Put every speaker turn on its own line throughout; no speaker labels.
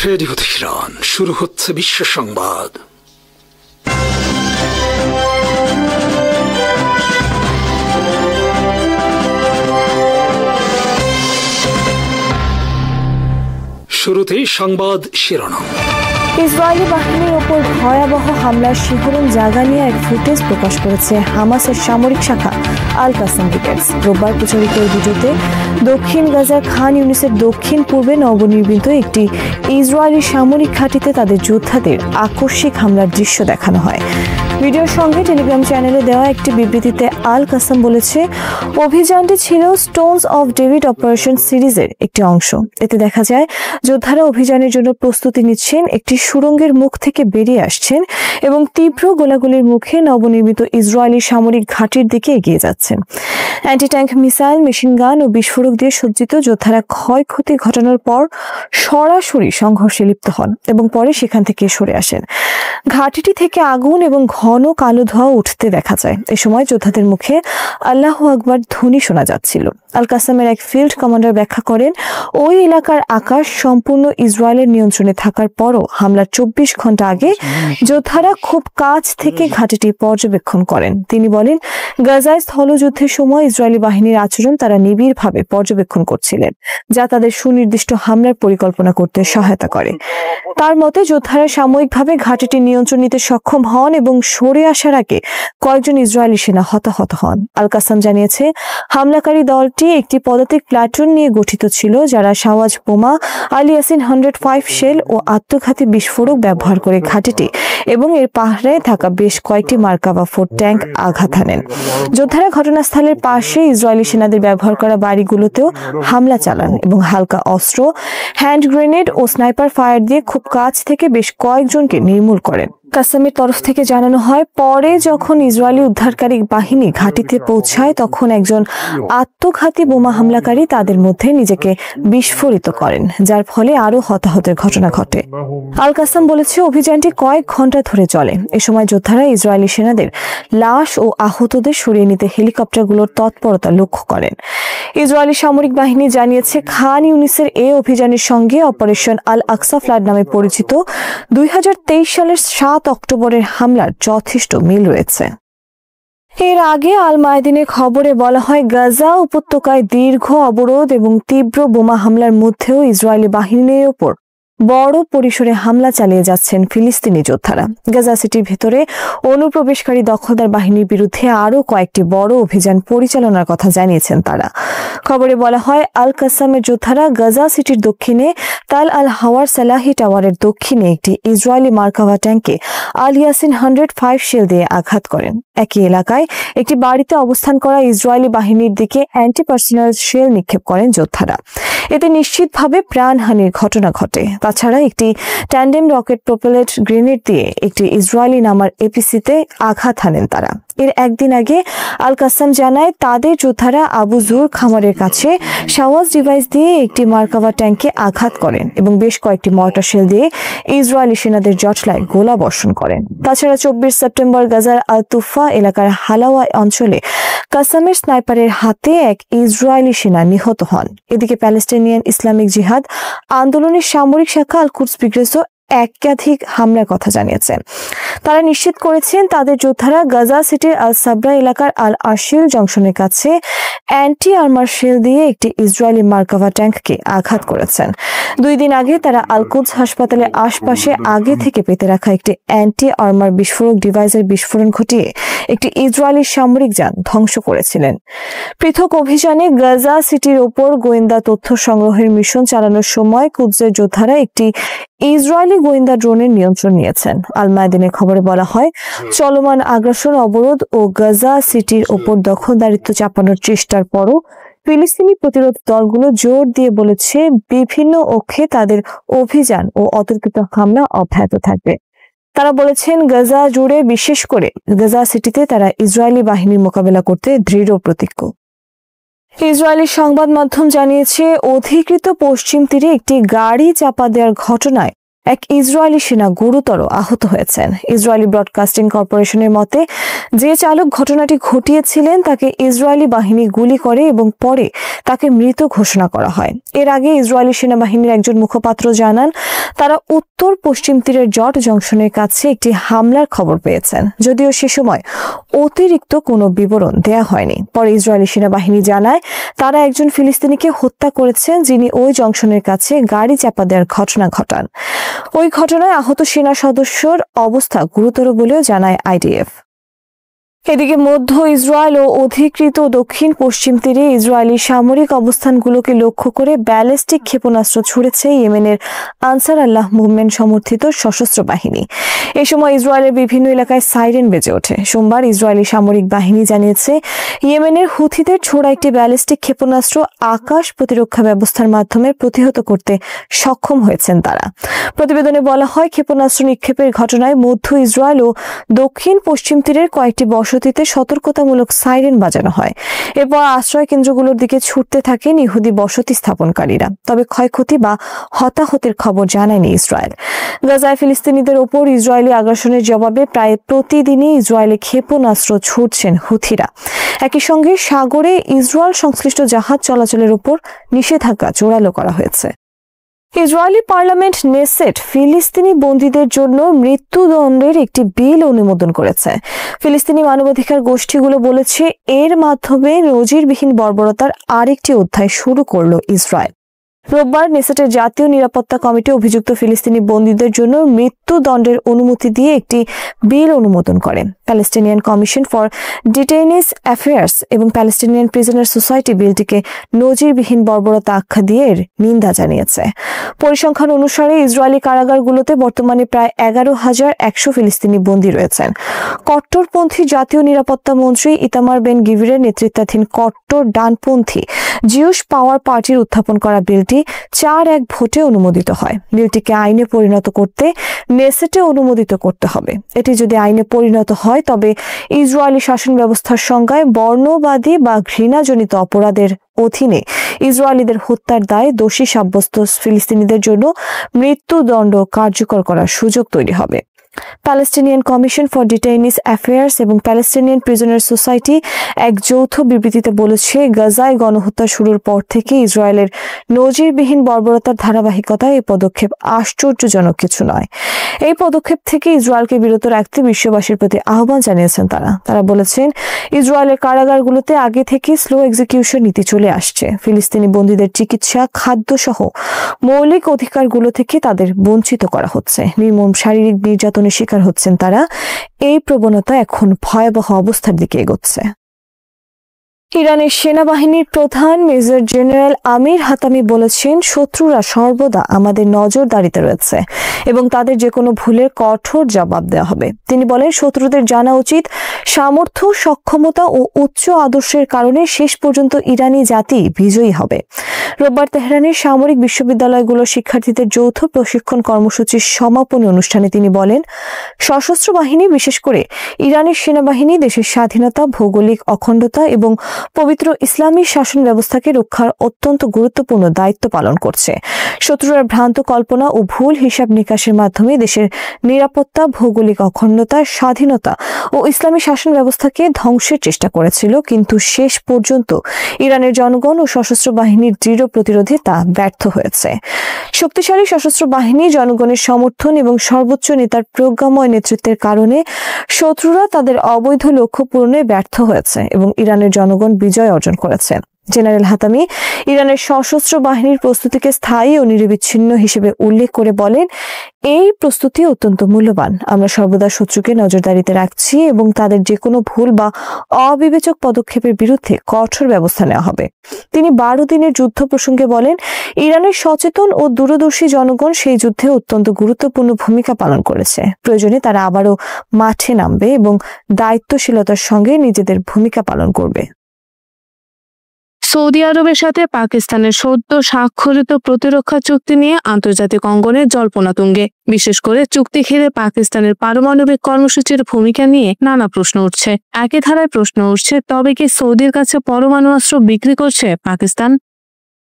Radio Tehran, শুরু হচ্ছে বিশ্ব সংবাদ। শুরুতেই সংবাদ শিরোনাম।
ইসরায়েলি বাহিনীর ওপর ভয়াবহ হামলার শিহরণ জাগা নিয়ে এক ফুটেজ প্রকাশ করেছে হামাসের সামরিক শাখা আল কাসাম ব্রিগেডস। রোববার প্রচারিত ভিডিওতে দক্ষিণ গাজার খান ইউনিসের দক্ষিণ পূর্বে নবনির্মিত একটি ইসরায়েলি সামরিক ঘাঁটিতে তাদের যোদ্ধাদের আকস্মিক হামলার দৃশ্য দেখানো হয়। ভিডিওর সঙ্গে টেলিগ্রাম চ্যানেলে দেওয়া একটি বিবৃতিতে আল কাসাম বলেছে, অভিযানটি ছিল স্টোনস অফ ডেভিড অপারেশন সিরিজের একটি অংশ। এতে দেখা যায় যোদ্ধারা অভিযানের জন্য প্রস্তুতি নিচ্ছেন, একটি সুড়ঙ্গের মুখ থেকে বেরিয়ে আসছেন এবং তীব্র গোলাগুলির মুখে নবনির্মিত ইসরায়েলি সামরিক ঘাঁটির দিকে এগিয়ে যাচ্ছেন। অ্যান্টি ট্যাঙ্ক মিসাইল, মেশিনগান ও বিস্ফোরক দিয়ে সজ্জিত যোদ্ধারা ক্ষয়ক্ষতি ঘটানোর পর সরাসরি সংঘর্ষে লিপ্ত হন এবং পরে সেখান থেকে সরে আসেন। ঘাঁটিটি থেকে আগুন এবং ঘন কালো ধোঁয়া উঠতে দেখা যায়। এ সময় যোদ্ধাদের মুখে আল্লাহু আকবার ধ্বনি শোনা যাচ্ছিল। আল কাসামের এক ফিল্ড কমান্ডার ব্যাখ্যা করেন, ওই এলাকার আকাশ সম্পূর্ণ ইসরায়েলের নিয়ন্ত্রণে থাকার পরও হামলার 24 ঘন্টা আগে যোদ্ধারা খুব কাছ থেকে ঘাঁটিটি পর্যবেক্ষণ করেন। তিনি বলেন, গাজায় স্থলযুদ্ধের সময় ইসরায়েলি বাহিনীর আচরণ তারা নিবিড়ভাবে পর্যবেক্ষণ করছিলেন, যা তাদের সুনির্দিষ্ট হামলার পরিকল্পনা করতে সহায়তা করে। তার মতে যোদ্ধারা সাময়িকভাবে ঘাঁটিটি নিয়ন্ত্রণ নিতে সক্ষম হন এবং সরে আসার আগে কয়েকজন ইসরায়েলি সেনা হতাহত হন। আল কাসাম জানিয়েছে, হামলাকারী দলটি একটি পদাতিক প্লাটুন নিয়ে গঠিত ছিল, যারা সাওয়াজ বোমা, আল ইয়াসিন 105 শেল ও আত্মঘাতী বিস্ফোরক ব্যবহার করে ঘাঁটিটি এবং এর পাহাড়ে থাকা বেশ কয়েকটি মার্কাভা 4 ট্যাঙ্ক আঘাত হানেন। যোদ্ধারা ঘটনাস্থলের পাশে ইসরায়েলি সেনাদের ব্যবহার করা বাড়িগুলোতেও হামলা চালান এবং হালকা অস্ত্র, হ্যান্ড গ্রেনেড ও স্নাইপার ফায়ার দিয়ে খুব কাছ থেকে বেশ কয়েকজনকে নির্মূল করেন। কাসামের তরফ থেকে জানানো হয়, পরে যখন ইসরায়েলি উদ্ধারকারী বাহিনী ঘাঁটিতে পৌঁছায় তখন একজন আত্মঘাতী বোমা হামলাকারী তাদের মধ্যে নিজেকে বিস্ফোরিত করেন, যার ফলে আরও হতাহতের ঘটনা ঘটে। আল কাসাম বলেছে, অভিযানটি কয়েক ঘন্টা ধরে চলে। এ সময় যোদ্ধারা ইসরায়েলি সেনাদের লাশ ও আহতদের সরিয়ে নিতে হেলিকপ্টারগুলোর তৎপরতা লক্ষ্য করেন। ইসরায়েলি সামরিক বাহিনী জানিয়েছে, খান ইউনিসের এ অভিযানের সঙ্গে অপারেশন আল আকসা ফ্লাড নামে পরিচিত 2023 সালের 7 অক্টোবরের হামলার যথেষ্ট মিল রয়েছে। এর আগে আল মায়াদিনের খবরে বলা হয়, গাজা উপত্যকায় দীর্ঘ অবরোধ এবং তীব্র বোমা হামলার মধ্যেও ইসরায়েলি বাহিনীর ওপর বড় পরিসরে হামলা চালিয়ে যাচ্ছেন ফিলিস্তিনি যোদ্ধারা। গাজা সিটির ভেতরে অনুপ্রবেশকারী দখলদার বাহিনীর বিরুদ্ধে আরও কয়েকটি বড় অভিযান পরিচালনার কথা জানিয়েছেন তারা। খবরে বলা হয়, আল কাসামের যোদ্ধারা গাজা সিটির দক্ষিণে তাল আল হাওয়ার সালাহি টাওয়ারের দক্ষিণে একটি ইসরায়েলি মার্কাভা ট্যাঙ্কে আল ইয়াসিন 105 শেল দিয়ে আঘাত করেন। একই এলাকায় একটি বাড়িতে অবস্থান করা ইসরায়েলি বাহিনীর দিকে অ্যান্টি পার্সোনাল শেল নিক্ষেপ করেন যোদ্ধারা। এতে নিশ্চিতভাবে প্রাণহানির ঘটনা ঘটে। তাছাড়া একটি ট্যান্ডেম রকেট প্রোপেলেড গ্রেনেড দিয়ে একটি ইসরায়েলি নামার এপিসিতে আঘাত হানেন তারা। এর একদিন আগে আল কাসাম জানায়, তাদের যোদ্ধারা আবু জুর খামারের কাছে সাওয়াজ ডিভাইস দিয়ে একটি মার্কাভা ট্যাঙ্কে আঘাত করেন এবং বেশ কয়েকটি মর্টার শেল দিয়ে ইসরায়েলি সেনাদের জটলায় গোলা বর্ষণ করেন। তাছাড়া 24 সেপ্টেম্বর গাজার আল তুফা এলাকার হালাওয়া অঞ্চলে কাসামের স্নাইপারের হাতে এক ইসরায়েলি সেনা নিহত হন। এদিকে প্যালেস্টাইনিয়ান ইসলামিক জিহাদ আন্দোলনের সামরিক শাখা আল কুদস ব্রিগেডসও একাধিক হামলার কথা জানিয়েছেন। তারা নিশ্চিত করেছেন, তাদের যোদ্ধারা গাজা সিটির আল সাবরা এলাকার আল আশিল জংশনের কাছে অ্যান্টি আর্মার শেল দিয়ে একটি ইসরায়েলি মার্কাভা ট্যাঙ্ককে আঘাত করেছেন। 2 দিন আগে তারা আল কুদস হাসপাতালের আশপাশে আগে থেকে পেতে রাখা একটি অ্যান্টি আর্মার বিস্ফোরক ডিভাইসের বিস্ফোরণ ঘটিয়ে একটি ইসরায়েলি সামরিক যান ধ্বংস করেছিলেন। পৃথক অভিযানে গাজা সিটির ওপর গোয়েন্দা তথ্য সংগ্রহের মিশন চালানোর সময় কুদসের যোদ্ধারা একটি ইসরায়েলি গোয়েন্দা ড্রোনের নিয়ন্ত্রণ নিয়েছেন। আল মায়াদিনের খবরে বলা হয়, চলমান আগ্রাসন, অবরোধ ও গাজা সিটির ওপর দখলদারিত্ব চাপানোর চেষ্টার পরও ফিলিস্তিনি প্রতিরোধ দলগুলো জোর দিয়ে বলেছে, বিভিন্ন অক্ষে তাদের অভিযান ও অতর্কিত হামলা অব্যাহত থাকবে। তারা বলেছেন, গাজা জুড়ে, বিশেষ করে গাজা সিটিতে তারা ইসরায়েলি বাহিনীর মোকাবেলা করতে দৃঢ় প্রতিজ্ঞ। ইসরায়েলি সংবাদ মাধ্যম জানিয়েছে, অধিকৃত পশ্চিম তীরে একটি গাড়ি চাপা দেওয়ার ঘটনায় এক ইসরায়েলি সেনা গুরুতর আহত হয়েছেন। ইসরায়েলি ব্রডকাস্টিং কর্পোরেশনের মতে, যে চালক ঘটনাটি ঘটিয়েছিলেন তাকে ইসরায়েলি বাহিনী গুলি করে এবং পরে তাকে মৃত ঘোষণা করা হয়। এর আগে ইসরায়েলি সেনাবাহিনীর একজন মুখপাত্র জানান, তারা উত্তর পশ্চিম তীরের জর্জ জংশনের কাছে একটি হামলার খবর পেয়েছেন, যদিও সে সময় অতিরিক্ত কোনো বিবরণ দেয়া হয়নি। পরে ইসরায়েলি সেনাবাহিনী জানায় তারা একজন ফিলিস্তিনিকে হত্যা করেছেন, যিনি ওই জংশনের কাছে গাড়ি চাপা দেওয়ার ঘটনা ঘটান। ওই ঘটনায় আহত সেনা সদস্যর অবস্থা গুরুতর বলেও জানায় আইডিএফ। এদিকে মধ্য ইসরায়েল ও অধিকৃত দক্ষিণ পশ্চিম তীরে ইসরায়েলি সামরিক অবস্থানগুলোকে লক্ষ্য করে ব্যালিস্টিক ক্ষেপণাস্ত্র ছুড়েছে ইয়েমেনের আনসার আল্লাহ মুভমেন্ট সমর্থিত সশস্ত্র বাহিনী। এ সময় ইসরায়েলের বিভিন্ন এলাকায় সাইরেন বেজে ওঠে। সোমবার ইসরায়েলি সামরিক বাহিনী জানিয়েছে ইয়েমেনের হুথিদের ছোড়া একটি ব্যালিস্টিক ক্ষেপণাস্ত্র আকাশ প্রতিরক্ষা ব্যবস্থার মাধ্যমে প্রতিহত করতে সক্ষম হয়েছেন তারা। প্রতিবেদনে বলা হয়, ক্ষেপণাস্ত্র নিক্ষেপের ঘটনায় মধ্য ইসরায়েল ও দক্ষিণ পশ্চিম তীরের কয়েকটি বসতিতে সতর্কতামূলক সাইরেন বাজানো হয়। এরপর আশ্রয় কেন্দ্রগুলোর দিকে ছুটতে থাকেন ইহুদি বসতি স্থাপনকারীরা। তবে ক্ষয়ক্ষতি বা হতাহতের খবর জানায়নি ইসরায়েল। গাজায় ফিলিস্তিনিদের ওপর ইসরায়েলি আগ্রাসনের জবাবে প্রায় প্রতিদিনই ইসরায়েলি ক্ষেপণাস্ত্র ছুড়ছেন হুথিরা। একই সঙ্গে সাগরে ইসরায়েল সংশ্লিষ্ট জাহাজ চলাচলের উপর নিষেধাজ্ঞা জোরালো করা হয়েছে। ইসরায়েলি পার্লামেন্ট নেসেট ফিলিস্তিনি বন্দীদের জন্য মৃত্যুদণ্ডের একটি বিল অনুমোদন করেছে। ফিলিস্তিনি মানবাধিকার গোষ্ঠীগুলো বলেছে এর মাধ্যমে নজিরবিহীন বর্বরতার আরেকটি অধ্যায় শুরু করল ইসরায়েল। রোববার নেসেটের জাতীয় নিরাপত্তা কমিটি অভিযুক্ত ফিলিস্তিনি বন্দীদের জন্য মৃত্যুদণ্ডের অনুমতি দিয়ে একটি বিল অনুমোদন করে। প্যালেস্টিনিয়ান কমিশন ফর ডিটেইনিজ অ্যাফেয়ার্স এবং প্যালেস্টিনিয়ান প্রিজনার সোসাইটি বিলটিকে নজিরবিহীন বর্বরতা আখ্যা দিয়ে এর নিন্দা জানিয়েছে। পরিসংখ্যান অনুসারে ইসরায়েলি কারাগারগুলোতে বর্তমানে প্রায় 11,100 ফিলিস্তিনি বন্দী রয়েছেন। কট্টরপন্থী জাতীয় নিরাপত্তা মন্ত্রী ইতামার বেন গিভিরের নেতৃত্বাধীন কট্টর ডানপন্থী জিউস পাওয়ার পার্টির উত্থাপন করা বিলটি 4-1 ভোটে অনুমোদিত হয়। বিলটিকে আইনে পরিণত করতে নেসেটে অনুমোদিত করতে হবে। এটি যদি আইনে পরিণত হয় তবে ইসরায়েলি শাসন ব্যবস্থার সংজ্ঞায় বর্ণবাদী বা ঘৃণাজনিত অপরাধের অধীনে ইসরায়েলিদের হত্যার দায়ে দোষী সাব্যস্ত ফিলিস্তিনিদের জন্য মৃত্যুদণ্ড কার্যকর করার সুযোগ তৈরি হবে। প্যালেস্টিনিয়ান কমিশন ফর ডিটেইনিজ অ্যাফেয়ার্স এবং প্যালেস্টিনিয়ান প্রিজনার সোসাইটি এক যৌথ বিবৃতিতে বলেছে, গাজায় গণহত্যা শুরুর পর থেকে ইসরায়েলের নজিরবিহীন বর্বরতার ধারাবাহিকতায় এই পদক্ষেপ আশ্চর্যজনক কিছু নয়। এই পদক্ষেপ থেকে ইসরায়েলকে বিরত রাখতে বিশ্ববাসীর প্রতি আহ্বান জানিয়েছেন তারা বলেছেন, ইসরায়েলের কারাগারগুলোতে আগে থেকে স্লো এক্সিকিউশন নীতি চলে আসছে। ফিলিস্তিনি বন্দীদের চিকিৎসা, খাদ্য সহ মৌলিক অধিকারগুলো থেকে তাদের বঞ্চিত করা হচ্ছে। নির্মম শারীরিক নির্যাতনের শিকার হচ্ছেন তারা। এই প্রবণতা এখন ভয়াবহ অবস্থার দিকে এগোচ্ছে। ইরানের সেনাবাহিনীর প্রধান মেজর জেনারেল আমির হাতামি বলেছেন, শত্রুরা সর্বদা আমাদের নজরদারিতে রয়েছে এবং তাদের যে কোনো ভুলের কঠোর জবাব দেওয়া হবে। তিনি বলেন, শত্রুদের জানা উচিত সামর্থ্য, সক্ষমতা ও উচ্চ আদর্শের কারণে শেষ পর্যন্ত ইরানি জাতি বিজয়ী হবে। রোববার তেহরানের সামরিক বিশ্ববিদ্যালয়গুলোর শিক্ষার্থীদের যৌথ প্রশিক্ষণ কর্মসূচির সমাপনী অনুষ্ঠানে তিনি বলেন, সশস্ত্র বাহিনী, বিশেষ করে ইরানের সেনাবাহিনী দেশের স্বাধীনতা, ভৌগোলিক অখণ্ডতা এবং পবিত্র ইসলামী শাসন ব্যবস্থাকে রক্ষার অত্যন্ত গুরুত্বপূর্ণ দায়িত্ব পালন করছে। শত্রুরা ভ্রান্ত কল্পনা ও ভুল হিসাব নিকাশের মাধ্যমে দেশের নিরাপত্তা, ভৌগোলিক অখণ্ডতা, স্বাধীনতা ও ইসলামী শাসন ব্যবস্থাকে ধ্বংসের চেষ্টা করেছিল, কিন্তু শেষ পর্যন্ত ইরানের জনগণ ও সশস্ত্র বাহিনীর দৃঢ় প্রতিরোধে তা ব্যর্থ হয়েছে। শক্তিশালী সশস্ত্র বাহিনী, জনগণের সমর্থন এবং সর্বোচ্চ নেতার প্রজ্ঞাময় নেতৃত্বের কারণে শত্রুরা তাদের অবৈধ লক্ষ্য পূরণে ব্যর্থ হয়েছে এবং ইরানের জনগণ বিজয় অর্জন করেছে। জেনারেল হাতামি ইরানের সশস্ত্র বাহিনীর প্রস্তুতিকে স্থায়ী ও নিরবিচ্ছিন্ন হিসেবে উল্লেখ করে বলেন, এই প্রস্তুতি অত্যন্ত মূল্যবান। আমরা সর্বদা শত্রুকে নজরদারিতে রাখছি এবং তাদের যে কোনো ভুল বা অবিবেচক পদক্ষেপের বিরুদ্ধে কঠোর ব্যবস্থা নেওয়া হবে। তিনি 12 দিনের যুদ্ধ প্রসঙ্গে বলেন, ইরানের সচেতন ও দূরদর্শী জনগণ সেই যুদ্ধে অত্যন্ত গুরুত্বপূর্ণ ভূমিকা পালন করেছে। প্রয়োজনে তারা আবারও মাঠে নামবে এবং দায়িত্বশীলতার সঙ্গে নিজেদের ভূমিকা পালন করবে।
সৌদি আরবের সাথে পাকিস্তানের সদ্য স্বাক্ষরিত প্রতিরক্ষা চুক্তি নিয়ে আন্তর্জাতিক অঙ্গনে জল্পনা তুঙ্গে। বিশেষ করে চুক্তি ঘিরে পাকিস্তানের পারমাণবিক কর্মসূচির ভূমিকা নিয়ে নানা প্রশ্ন উঠছে। একই ধারায় প্রশ্ন উঠছে, তবে কি সৌদির কাছে পরমাণু অস্ত্র বিক্রি করছে পাকিস্তান?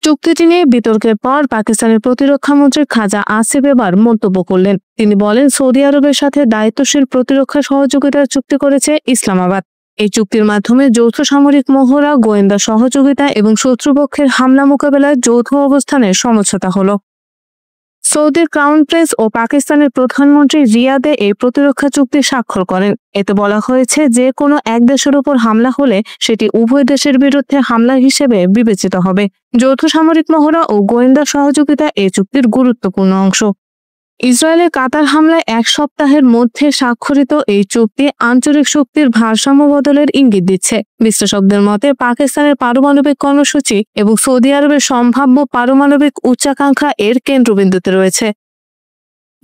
চুক্তিটি নিয়ে বিতর্কের পর পাকিস্তানের প্রতিরক্ষা মন্ত্রী খাজা আসিফ এবার মন্তব্য করলেন। তিনি বলেন, সৌদি আরবের সাথে দায়িত্বশীল প্রতিরক্ষা সহযোগিতার চুক্তি করেছে ইসলামাবাদ। এই চুক্তির মাধ্যমে যৌথ সামরিক মহড়া, গোয়েন্দা সহযোগিতা এবং শত্রুপক্ষের হামলা মোকাবেলায় যৌথ অবস্থানের সমঝোতা হলো। সৌদির ক্রাউন প্রিন্স ও পাকিস্তানের প্রধানমন্ত্রী রিয়াদে এই প্রতিরক্ষা চুক্তি স্বাক্ষর করেন। এতে বলা হয়েছে যে কোনো এক দেশের উপর হামলা হলে সেটি উভয় দেশের বিরুদ্ধে হামলা হিসেবে বিবেচিত হবে। যৌথ সামরিক মহড়া ও গোয়েন্দা সহযোগিতা এই চুক্তির গুরুত্বপূর্ণ অংশ। ইসরায়েলের কাতার হামলায় এক সপ্তাহের মধ্যে স্বাক্ষরিত এই চুক্তি আঞ্চলিক শক্তির ভারসাম্য বদলের ইঙ্গিত দিচ্ছে। বিশ্লেষকদের মতে পাকিস্তানের পারমাণবিক কর্মসূচি এবং সৌদি আরবের সম্ভাব্য পারমাণবিক উচ্চাকাঙ্ক্ষা এর কেন্দ্রবিন্দুতে রয়েছে।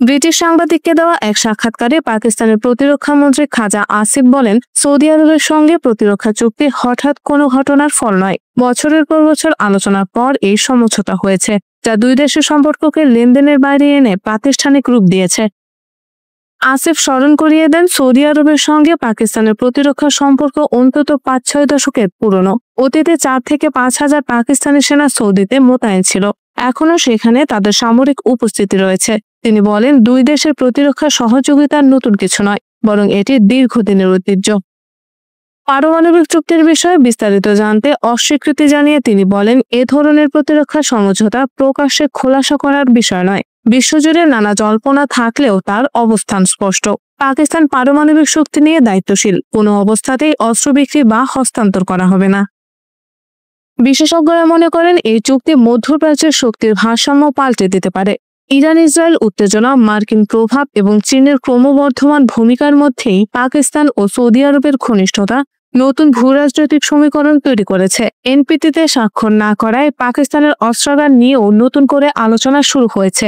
ব্রিটিশ সাংবাদিককে দেওয়া এক সাক্ষাৎকারে পাকিস্তানের প্রতিরক্ষা মন্ত্রী খাজা আসিফ বলেন, সৌদি আরবের সঙ্গে প্রতিরক্ষা চুক্তি হঠাৎ কোনো ঘটনার ফল নয়। বছরের পর বছর আলোচনার পর এই সমঝোতা হয়েছে, যা দুই দেশের সম্পর্ককে লেনদেনের বাইরে এনে প্রাতিষ্ঠানিক রূপ দিয়েছে। আসিফ স্মরণ করিয়ে দেন, সৌদি আরবের সঙ্গে পাকিস্তানের প্রতিরক্ষা সম্পর্ক অন্তত ৫-৬ দশকের পুরনো। অতীতে ৪ থেকে ৫ হাজার পাকিস্তানি সেনা সৌদিতে মোতায়েন ছিল। এখনও সেখানে তাদের সামরিক উপস্থিতি রয়েছে। তিনি বলেন, দুই দেশের প্রতিরক্ষা সহযোগিতার নতুন কিছু নয়, বরং এটি দীর্ঘদিনের ঐতিহ্য। পারমাণবিক চুক্তির বিষয়ে বিস্তারিত জানতে অস্বীকৃতি জানিয়ে তিনি বলেন, এ ধরনের প্রতিরক্ষা সমঝোতা প্রকাশ্যে খোলাসা করার বিষয় নয়। বিশ্বজুড়ে নানা জল্পনা থাকলেও তার অবস্থান স্পষ্ট। পাকিস্তান পারমাণবিক শক্তি নিয়ে দায়িত্বশীল, কোনো অবস্থাতেই অস্ত্র বিক্রি বা হস্তান্তর করা হবে না। বিশেষজ্ঞরা মনে করেন, এই চুক্তি মধ্যপ্রাচ্যের শক্তির ভারসাম্য পাল্টে দিতে পারে। ইরান ইসরায়েল উত্তেজনা, মার্কিন প্রভাব এবং চীনের ক্রমবর্ধমান ভূমিকার মধ্যেই পাকিস্তান ও সৌদি আরবের ঘনিষ্ঠতা নতুন ভূরাজনৈতিক সমীকরণ তৈরি করেছে। এনপিটিতে স্বাক্ষর না করায় পাকিস্তানের অস্ত্রাগার নিয়েও নতুন করে আলোচনা শুরু হয়েছে।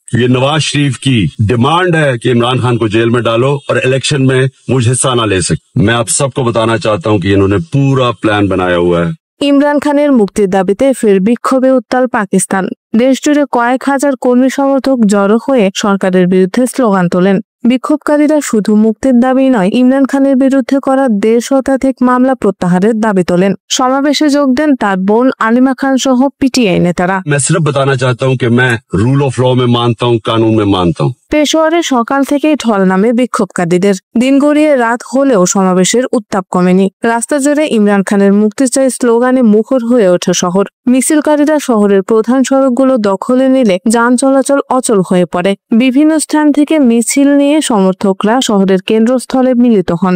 ये नवाज शरीफ की डिमांड है कि इमरान खान को जेल में डालो और इलेक्शन में मुझे हिस्सा ना ले सके। मैं आप सबको बताना चाहता हूं कि इन्होंने पूरा प्लान बनाया हुआ है।
ইমরান খানের মুক্তির দাবিতে ফের বিক্ষোভে উত্তাল পাকিস্তান। দেশজুড়ে কয়েক হাজার কর্মী সমর্থক জড়ো হয়ে সরকারের বিরুদ্ধে স্লোগান তোলেন। বিক্ষোভকারীরা শুধু মুক্তির দাবি নয়, ইমরান খানের বিরুদ্ধে করা 1.5 শতাধিক মামলা প্রত্যাহারের দাবি তোলেন। সমাবেশে যোগ দেন তার বোন আলিমা খান সহ পিটিআই নেতারা।
मैं सिर्फ बताना चाहता हूं कि मैं रूल ऑफ लॉ में मानता हूं, कानून में मानता हूं।
পেশোয়ারে সকাল থেকেই ঢল নামে বিক্ষোভকারীদের। দিন গড়িয়ে রাত হলেও সমাবেশের উত্তাপ কমেনি। রাস্তা জুড়ে ইমরান খানের মুক্তি চাই স্লোগানে মুখর হয়ে ওঠে শহর। মিছিলকারীরা শহরের প্রধান সড়কগুলো দখলে নিলে যান চলাচল অচল হয়ে পড়ে। বিভিন্ন স্থান থেকে মিছিল নিয়ে সমর্থকরা শহরের কেন্দ্রস্থলে মিলিত হন।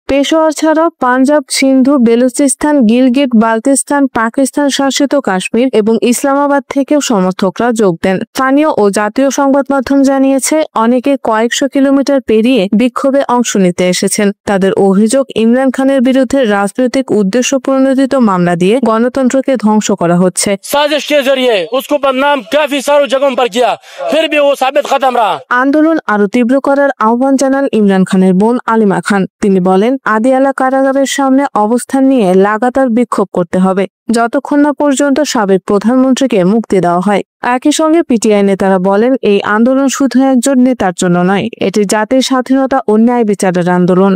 পেশোয়ার ছাড়াও পাঞ্জাব, সিন্ধু, বেলুচিস্তান, গিলগিট, বাল্টিস্তান, পাকিস্তান শাসিত কাশ্মীর এবং ইসলামাবাদ থেকেও সমর্থকরা যোগ দেন। স্থানীয় ও জাতীয় সংবাদ মাধ্যম জানিয়েছে, অনেকে কয়েকশো কিলোমিটার পেরিয়ে বিক্ষোভে অংশ নিতে এসেছেন। তাদের অভিযোগ, ইমরান খানের বিরুদ্ধে রাজনৈতিক উদ্দেশ্য প্রণোদিত মামলা দিয়ে গণতন্ত্রকে ধ্বংস করা হচ্ছে। আন্দোলন আরো তীব্র করার আহ্বান জানান ইমরান খানের বোন আলিমা খান। তিনি বলেন, আদিয়ালা কারাগারের সামনে অবস্থান নিয়ে লাগাতার বিক্ষোভ করতে হবে, যতক্ষণ না পর্যন্ত সাবেক প্রধানমন্ত্রীকে মুক্তি দেওয়া হয়। একই সঙ্গে পিটিআই নেতারা বলেন, এই আন্দোলন শুধু একজন নেতার জন্য নয়, এটি জাতির স্বাধীনতা ও ন্যায় বিচারের আন্দোলন।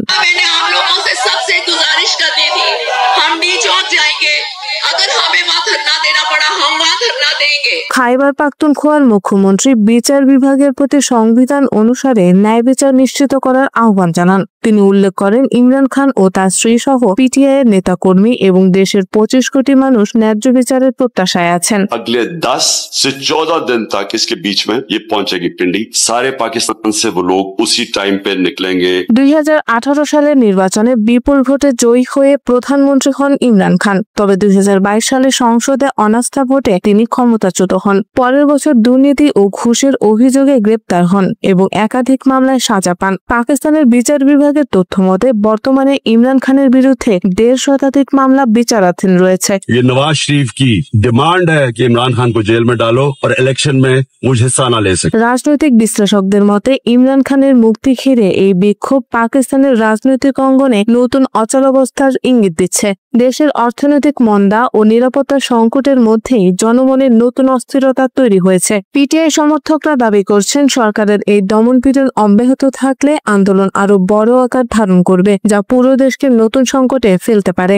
খাইবার পাখতুনখোয়ার মুখ্যমন্ত্রী বিচার বিভাগের প্রতি সংবিধান অনুসারে ন্যায় বিচার নিশ্চিত করার আহ্বান জানান। তিনি উল্লেখ করেন, ইমরান খান ও তার স্ত্রী সহ পিটিআই এর নেতাকর্মী এবং দেশের 25 কোটি মানুষ ন্যায্য বিচারের প্রত্যাশায় আছেন।
अगले 10 से 14 दिन तक इसके बीच में ये पहुंचेगी पिंडी। सारे पाकिस्तान से वो लोग उसी टाइम पे निकलेंगे।
2018 সালের নির্বাচনে বিপুল ভোটে জয়ী হয়ে প্রধানমন্ত্রী হন ইমরান খান। তবে 2022 সালে সংসদে অনাস্থা ভোটে তিনি ক্ষমতাচ্যুত হন। পরের বছর দুর্নীতি ও ঘুষের অভিযোগে গ্রেপ্তার হন এবং একাধিক মামলায় সাজা পান। পাকিস্তানের বিচার বিভাগের তথ্য মতে বর্তমানে ইমরান খানের বিরুদ্ধে 1.5 শতাধিক মামলা বিচারাধীন রয়েছে।
ये नवाज शरीफ की डिमांड है कि इमरान खान को जेल में डालो और इलेक्शन में मुझे हिस्सा ना ले सके।
রাজনৈতিক বিশ্লেষকদের মতে ইমরান খানের মুক্তি ঘিরে এই বিক্ষোভ পাকিস্তানের রাজনৈতিক অঙ্গনে নতুন অচলাবস্থার ইঙ্গিত দিচ্ছে। দেশের অর্থনৈতিক মন্দা ও নিরাপত্তা সংকটের মধ্যেই জনমনে নতুন অস্থিরতা তৈরি হয়েছে। পিটিআই সমর্থকরা দাবি করছেন, সরকারের এই দমনপীড়ন অব্যাহত থাকলে আন্দোলন আরো বড় আকার ধারণ করবে, যা পুরো দেশকে নতুন সংকটে ফেলতে পারে।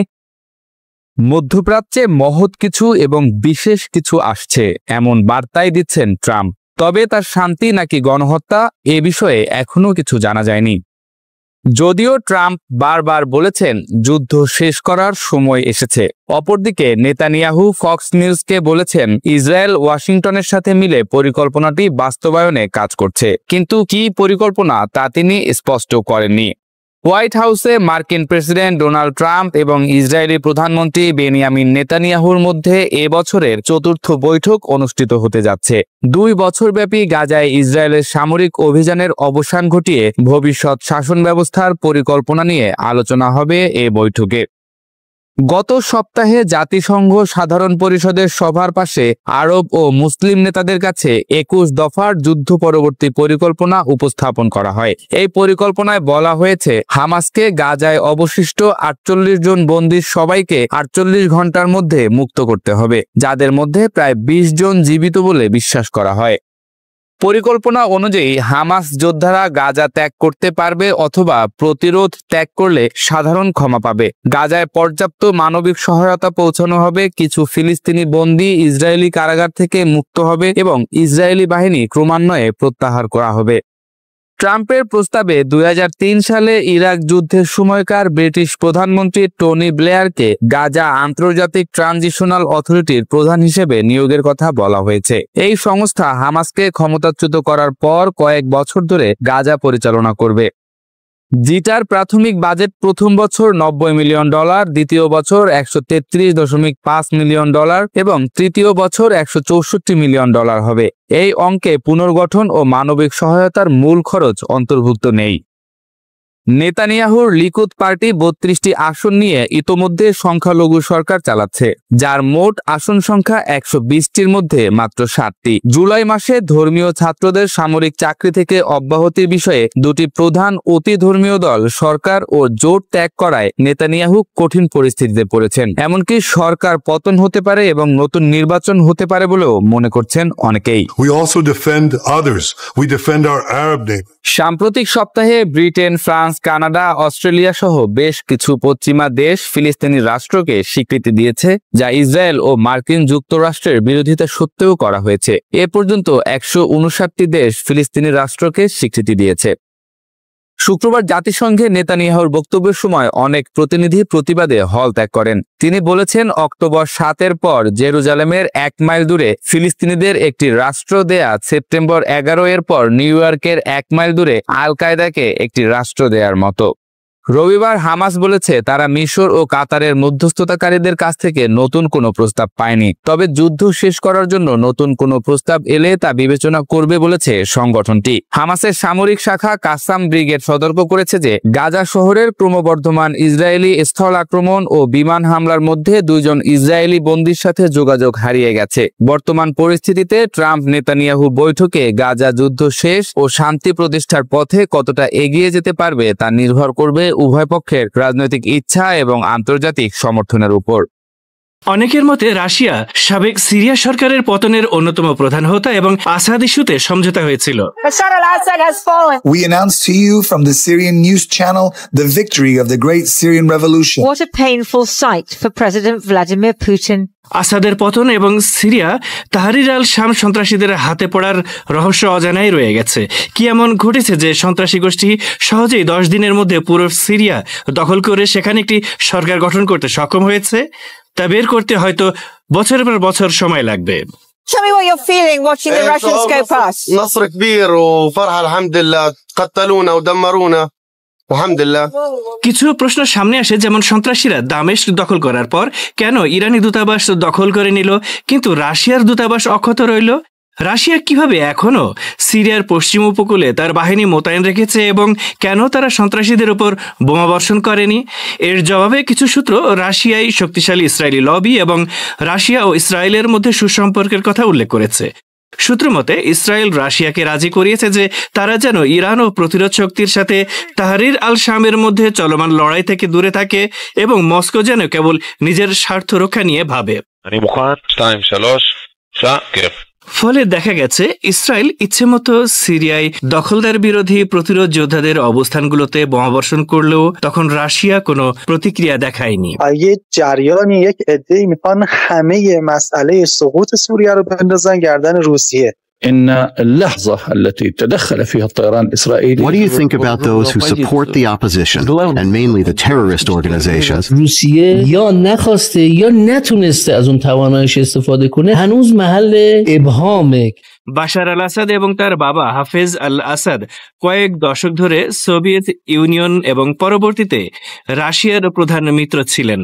মধ্যপ্রাচ্যে মহৎ কিছু এবং বিশেষ কিছু আসছে, এমন বার্তাই দিচ্ছেন ট্রাম্প। তবে তার শান্তি নাকি গণহত্যা, এ বিষয়ে এখনো কিছু জানা যায়নি। যদিও ট্রাম্প বারবার বলেছেন যুদ্ধ শেষ করার সময় এসেছে। অপরদিকে নেতানিয়াহু ফক্স নিউজকে বলেছেন ইসরায়েল ওয়াশিংটনের সাথে মিলে পরিকল্পনাটি বাস্তবায়নে কাজ করছে, কিন্তু কি পরিকল্পনা তা তিনি স্পষ্ট করেননি। হোয়াইট হাউসে মার্কিন প্রেসিডেন্ট ডোনাল্ড ট্রাম্প এবং ইসরায়েলি প্রধানমন্ত্রী বেনিয়ামিন নেতানিয়াহুর মধ্যে এবছরের চতুর্থ বৈঠক অনুষ্ঠিত হতে যাচ্ছে। 2 বছরব্যাপী গাজায় ইসরায়েলের সামরিক অভিযানের অবসান ঘটিয়ে ভবিষ্যৎ শাসন ব্যবস্থার পরিকল্পনা নিয়ে আলোচনা হবে এ বৈঠকে। গত সপ্তাহে জাতিসংঘ সাধারণ পরিষদের সভার পাশে আরব ও মুসলিম নেতাদের কাছে 21 দফার যুদ্ধ পরবর্তী পরিকল্পনা উপস্থাপন করা হয়। এই পরিকল্পনায় বলা হয়েছে হামাসকে গাজায় অবশিষ্ট 48 জন বন্দীর সবাইকে 48 ঘন্টার মধ্যে মুক্ত করতে হবে, যাদের মধ্যে প্রায় 20 জন জীবিত বলে বিশ্বাস করা হয়। পরিকল্পনা অনুযায়ী হামাস যোদ্ধারা গাজা ত্যাগ করতে পারবে অথবা প্রতিরোধ ত্যাগ করলে সাধারণ ক্ষমা পাবে। গাজায় পর্যাপ্ত মানবিক সহায়তা পৌঁছানো হবে, কিছু ফিলিস্তিনি বন্দী ইসরায়েলি কারাগার থেকে মুক্ত হবে এবং ইসরায়েলি বাহিনী ক্রমান্বয়ে প্রত্যাহার করা হবে। ট্রাম্পের প্রস্তাবে 2003 সালে ইরাক যুদ্ধের সময়কার ব্রিটিশ প্রধানমন্ত্রী টনি ব্লেয়ারকে গাজা আন্তর্জাতিক ট্রানজিশনাল অথরিটির প্রধান হিসেবে নিয়োগের কথা বলা হয়েছে। এই সংস্থা হামাসকে ক্ষমতাচ্যুত করার পর কয়েক বছর ধরে গাজা পরিচালনা করবে। যেটার প্রাথমিক বাজেট প্রথম বছর $90 মিলিয়ন, দ্বিতীয় বছর $133.5 মিলিয়ন এবং তৃতীয় বছর $164 মিলিয়ন হবে। এই অঙ্কে পুনর্গঠন ও মানবিক সহায়তার মূল খরচ অন্তর্ভুক্ত নেই। নেতানিয়াহুর লিকুদ পার্টি 32টি আসন নিয়ে ইতোমধ্যে সংখ্যালঘু সরকার চালাচ্ছে, যার মোট আসন সংখ্যা 120টির মধ্যে মাত্র 7টি। জুলাই মাসে ধর্মীয় ছাত্রদের সামরিক চাকরি থেকে অব্যাহতির বিষয়ে 2টি প্রধান অতি ধর্মীয় দল সরকার ও জোট ত্যাগ করায় নেতানিয়াহু কঠিন পরিস্থিতিতে পড়েছেন। এমনকি সরকার পতন হতে পারে এবং নতুন নির্বাচন হতে পারে বলেও মনে করছেন অনেকেই।
We also defend others. We defend our Arab neighbors.
সাম্প্রতিক সপ্তাহে ব্রিটেন, ফ্রান্স, কানাডা, অস্ট্রেলিয়া সহ বেশ কিছু পশ্চিমা দেশ ফিলিস্তিনি রাষ্ট্রকে স্বীকৃতি দিয়েছে, যা ইসরায়েল ও মার্কিন যুক্তরাষ্ট্রের বিরোধিতা সত্ত্বেও করা হয়েছে। এ পর্যন্ত 159টি দেশ ফিলিস্তিনি রাষ্ট্রকে স্বীকৃতি দিয়েছে। শুক্রবার জাতিসংঘে নেতানিয়াহুর বক্তব্যের সময় অনেক প্রতিনিধি প্রতিবাদে হল ত্যাগ করেন। তিনি বলেছেন, অক্টোবর 7-এর পর জেরুজালেমের 1 মাইল দূরে ফিলিস্তিনিদের একটি রাষ্ট্র দেয়া, সেপ্টেম্বর 11-এর পর নিউ ইয়র্কের 1 মাইল দূরে আল কায়দাকে একটি রাষ্ট্র দেয়ার মতো। রবিবার হামাস বলেছে তারা মিশর ও কাতারের মধ্যস্থতাকারীদের কাছ থেকে নতুন কোনো প্রস্তাব পায়নি, তবে যুদ্ধ শেষ করার জন্য নতুন কোনো প্রস্তাব এলে তা বিবেচনা করবে বলেছে সংগঠনটি। হামাসের সামরিক শাখা কাসাম ব্রিগেড সতর্ক করেছে যে গাজা শহরের ক্রমবর্ধমান ইসরায়েলি স্থল আক্রমণ ও বিমান হামলার মধ্যে 2 জন ইসরায়েলি বন্দীর সাথে যোগাযোগ হারিয়ে গেছে। বর্তমান পরিস্থিতিতে ট্রাম্প নেতানিয়াহু বৈঠকে গাজা যুদ্ধ শেষ ও শান্তি প্রতিষ্ঠার পথে কতটা এগিয়ে যেতে পারবে তা নির্ভর করবে উভয় পক্ষের রাজনৈতিক ইচ্ছা এবং আন্তর্জাতিক সমর্থনের উপর।
অনেকের মতে রাশিয়া সাবেক সিরিয়া সরকারের পতনের অন্যতম প্রধান হোতা এবং আসাদ ইস্যুতে সমঝোতা হয়েছিল।
We announce to you from the Syrian news channel the victory of the great Syrian revolution.
What a painful sight for President Vladimir Putin.
আসাদের পতন এবং সিরিয়া তাহরির আল শাম সন্ত্রাসীদের হাতে পড়ার রহস্য অজানাই রয়ে গেছে। কি এমন ঘটেছে যে সন্ত্রাসী গোষ্ঠী সহজেই 10 দিনের মধ্যে পুরো সিরিয়া দখল করে সেখানে একটি সরকার গঠন করতে সক্ষম হয়েছে? তা বের করতে হয়তো বছরের পর বছর সময় লাগবে।
Tell me what you're feeling watching the Russians go past.
نصر كبير وفرحة الحمد لله قتلونا ودمرونا.
কিছু প্রশ্ন সামনে আসে, যেমন সন্ত্রাসীরা দামেস্ক দখল করার পর কেন ইরানি দূতাবাস দখল করে নিল কিন্তু রাশিয়ার দূতাবাস অক্ষত রইল? রাশিয়া কিভাবে এখনো সিরিয়ার পশ্চিম উপকূলে তার বাহিনী মোতায়েন রেখেছে এবং কেন তারা সন্ত্রাসীদের উপর বোমাবর্ষণ করেনি? এর জবাবে কিছু সূত্র রাশিয়ায় শক্তিশালী ইসরায়েলি লবি এবং রাশিয়া ও ইসরায়েলের মধ্যে সুসম্পর্কের কথা উল্লেখ করেছে। সূত্র মতে ইসরায়েল রাশিয়াকে রাজি করিয়েছে যে তারা যেন ইরান ও প্রতিরোধ শক্তির সাথে তাহরির আল শামের মধ্যে চলমান লড়াই থেকে দূরে থাকে এবং মস্কো যেন কেবল নিজের স্বার্থ রক্ষা নিয়ে ভাবে। ফলে দেখা গেছে ইসরায়েল ইচ্ছেমতো সিরিয়ায় দখলদার বিরোধী প্রতিরোধ যোদ্ধাদের অবস্থানগুলোতে বোমাবর্ষণ করলেও তখন রাশিয়া কোনো প্রতিক্রিয়া দেখায়নি।
إن اللحظة التي تدخل فيها الطيران الإسرائيلي.
What do you think about those who support the opposition and mainly the terrorist organizations?
روسیه یا نخواسته یا نتونسته از اون تواناییش استفاده کنه، هنوز محل ابهامه.
Bashar আল আসাদ এবং তার বাবা হাফেজ আল আসাদ কয়েক দশক ধরে সোভিয়েত ইউনিয়ন এবং পরবর্তীতে রাশিয়ার প্রধান মিত্র ছিলেন।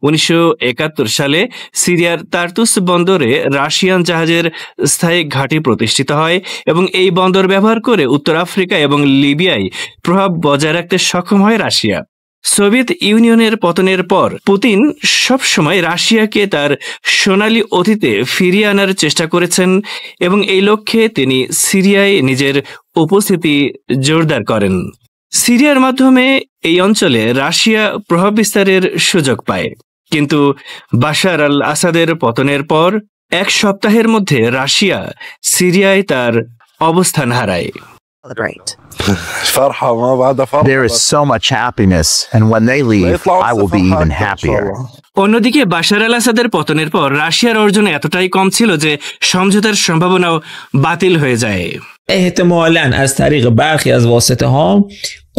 1971 সালে সিরিয়ার তার্তুস বন্দরে রাশিয়ান জাহাজের স্থায়ী ঘাঁটি প্রতিষ্ঠিত হয় এবং এই বন্দর ব্যবহার করে উত্তর আফ্রিকা এবং লিবিয়ায় প্রভাব বজায় রাখতে সক্ষম হয় রাশিয়া। সোভিয়েত ইউনিয়নের পতনের পর পুতিন সবসময় রাশিয়াকে তার সোনালী অতীতে ফিরিয়ে আনার চেষ্টা করেছেন এবং এই লক্ষ্যে তিনি সিরিয়ায় নিজের উপস্থিতি জোরদার করেন। সিরিয়ার মাধ্যমে এই অঞ্চলে রাশিয়া প্রভাব বিস্তারের সুযোগ পায়, কিন্তু বাশার আল আসাদের পতনের পর এক সপ্তাহের মধ্যে রাশিয়া সিরিয়ায় তার অবস্থান হারায়।
There is so much happiness, and when they leave, I will be even happier.
অন্যদিকে বাশার আল আসাদের পতনের পর রাশিয়ার অর্জন এতটাই কম ছিল যে সমঝোতার সম্ভাবনাও বাতিল হয়ে যায়।
احتمالاً از طریق برخی از واسطه ها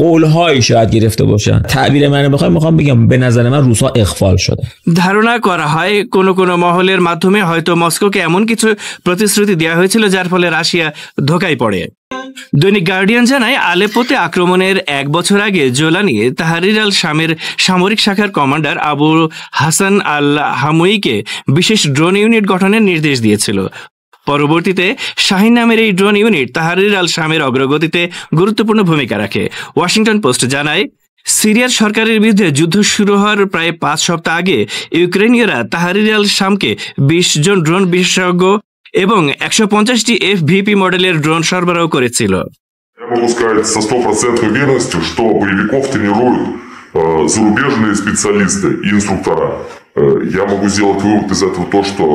قول‌هایی شاید گرفته باشن. تعبیر من میخوام بگم به نظر من روس‌ها اغفال شده.
ধারণা করা হয় কোনো মহলের মাধ্যমে হয়তো মস্কোকে এমন কিছু প্রতিশ্রুতি দেওয়া হয়েছিল যার ফলে রাশিয়া ধোঁকায় পড়ে। দৈনিক গার্ডিয়ান জানায় আলেপ্পোতে আক্রমণের এক বছর আগে জোলানি তাহরির আল শামের সামরিক শাখার কমান্ডার আবু হাসান আল হামুইকে বিশেষ ড্রোন ইউনিট গঠনের নির্দেশ দিয়েছিল। পরবর্তীতে শাহিন নামের এই ড্রোন ইউনিট তাহরির আল শামের অগ্রগতিতে গুরুত্বপূর্ণ ভূমিকা রাখে। ওয়াশিংটন পোস্ট জানায় সিরিয়ার সরকারের বিরুদ্ধে যুদ্ধ শুরু হওয়ার প্রায় 5 সপ্তাহ আগে ইউক্রেনীয়রা তাহরির আল শামকে 20 জন ড্রোন বিশেষজ্ঞ এবং 150টি FVP মডেলের ড্রোন সরবরাহ করেছিল।
Я могу сказать со 100% уверенностью, что боевиков тренируют зарубежные специалисты и инструктора. Я могу сделать вывод из этого то, что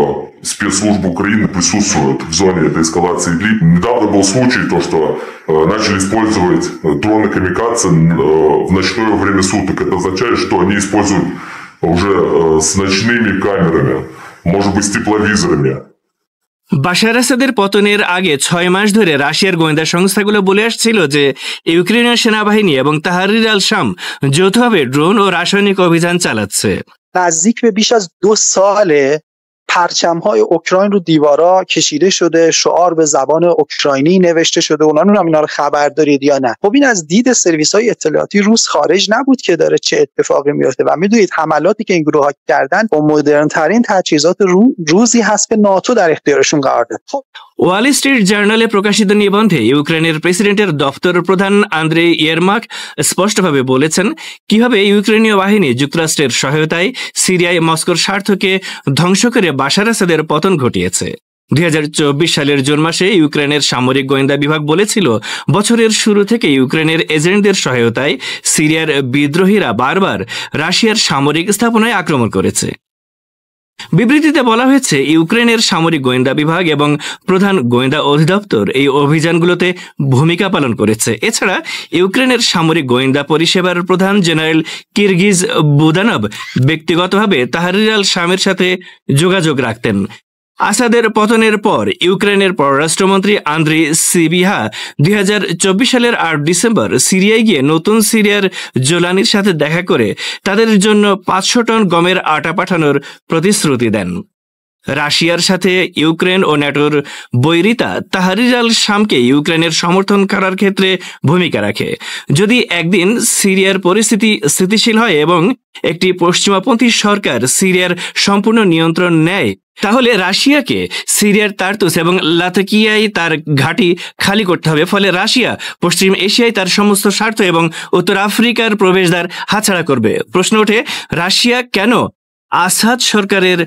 спецслужбы Украины присутствуют в зоне этой эскалации Идлиб. Недавно был случай, то, что начали использовать дроны камикадзе в ночное время суток. Это означает, что они используют уже с ночными камерами, может быть, с тепловизорами.
বাশার আসাদের পতনের আগে 6 মাস ধরে রাশিয়ার গোয়েন্দা সংস্থাগুলো বলে আসছিল যে ইউক্রেনীয় সেনাবাহিনী এবং তাহরির আল শাম যৌথভাবে ড্রোন ও রাসায়নিক অভিযান চালাচ্ছে।
نزدیک به بیش از 2 ساله پرچم‌های اوکراین رو دیوارا کشیده شده، شعار به زبان اوکراینی نوشته شده. اونا نمی‌دونم اینا رو خبر دارید یا نه. خب این از دید سرویس‌های اطلاعاتی روس خارج نبود که داره چه اتفاقی میفته و میدونید حملاتی که این گروه‌ها کردن با مدرن‌ترین تجهیزات روسی هست که ناتو در اختیارشون قرار داد. خب
ওয়াল স্ট্রিট জার্নালে প্রকাশিত নিবন্ধে ইউক্রেনের প্রেসিডেন্টের দপ্তর প্রধান আন্দ্রে ইয়েরমাক স্পষ্টভাবে বলেছেন কিভাবে ইউক্রেনীয় বাহিনী যুক্তরাষ্ট্রের সহায়তায় সিরিয়ায় মস্কোর স্বার্থকে ধ্বংস করে বাশার আসাদের পতন ঘটিয়েছে। 2024 সালের জুন মাসে ইউক্রেনের সামরিক গোয়েন্দা বিভাগ বলেছিল বছরের শুরু থেকে ইউক্রেনের এজেন্টদের সহায়তায় সিরিয়ার বিদ্রোহীরা বারবার রাশিয়ার সামরিক স্থাপনায় আক্রমণ করেছে। বিবৃতিতে বলা হয়েছে ইউক্রেনের সামরিক গোয়েন্দা বিভাগ এবং প্রধান গোয়েন্দা অধিদপ্তর এই অভিযানগুলোতে ভূমিকা পালন করেছে। এছাড়া ইউক্রেনের সামরিক গোয়েন্দা পরিষেবার প্রধান জেনারেল কিরগিজ বুদানভ ব্যক্তিগতভাবে তাহরির আল শামের সাথে যোগাযোগ রাখতেন। আসাদের পতনের পর ইউক্রেনের পররাষ্ট্রমন্ত্রী আন্দ্রি সিবিহা 2024 সালের 8 ডিসেম্বর সিরিয়ায় গিয়ে নতুন সিরিয়ার জোলানির সাথে দেখা করে তাদের জন্য 500 টন গমের আটা পাঠানোর প্রতিশ্রুতি দেন। রাশিয়ার সাথে ইউক্রেন ও ন্যাটোর বৈরিতা তাহরির আল শামকে ইউক্রেনের সমর্থন করার ক্ষেত্রে ভূমিকা রাখে। যদি একদিন সিরিয়ার পরিস্থিতি স্থিতিশীল হয় এবং একটি পশ্চিমাপন্থী সরকার সিরিয়ার সম্পূর্ণ নিয়ন্ত্রণ নেয়, তাহলে রাশিয়াকে সিরিয়ার তার্তুস এবং লাতাকিয়ায় তার ঘাঁটি খালি করতে হবে। ফলে রাশিয়া পশ্চিম এশিয়ায় তার সমস্ত স্বার্থ এবং উত্তর আফ্রিকার প্রবেশদ্বার হাতছাড়া করবে। প্রশ্ন ওঠে, রাশিয়া কেন আসাদ সরকারের